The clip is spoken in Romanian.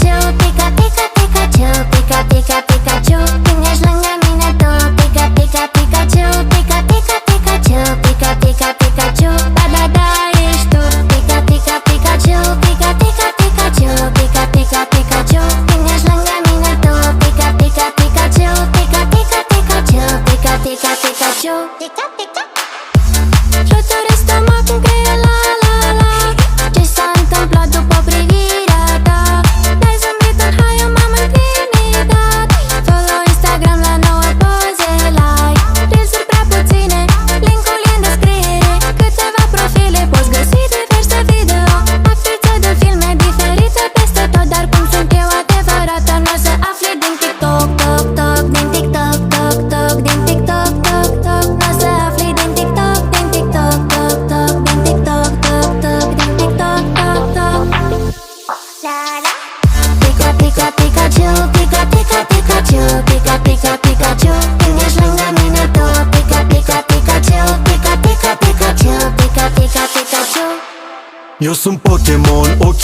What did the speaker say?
Pikachu, Pika, Pika, Pikachu, Pika, Pika, Pikachu. Când ești lângă mine tu, Pika, Pika, Pikachu, Pika, Pika, Pikachu, Pika, Pika, Pikachu. Da, da, da, ești tu, Pika, Pika, Pikachu, Pika, Pika, Pikachu, Pika, Pika, Pikachu. Când ești lângă mine tu, Pika, Pika, Pikachu, Pika, Pika, Pikachu, Pika, Pika, Pikachu. Pika, Pika. Fluturi stomacul creie la la la. Ce s-a întâmplat după privirea ta? Ne-ai zâmbit în hai, eu m-am intimidat. Follow Instagram la nouă poze, like. Reels-uri prea puține, link-ul e în descriere. Câteva profile, poți găsi diverse video. Actriță de filme diferite peste tot. Dar cum sunt eu adevărată, n-o să afli din TikTok, tok, tok. Din TikTok, tok, tok. Din TikTok, tok, tok. N-o să afli din TikTok, din TikTok, tok, tok. Din TikTok, tok, tok. Din TikTok, tok, tok. La la. Pika, Pika, Pikachu, Pika, Pika, Pikachu, Pika, Pika, Pikachu. Când ești lângă mine tu, Pika, Pika, Pikachu, Pika, Pika, Pikachu, Pika, Pika, Pikachu. Eu sunt Pokémon, ochii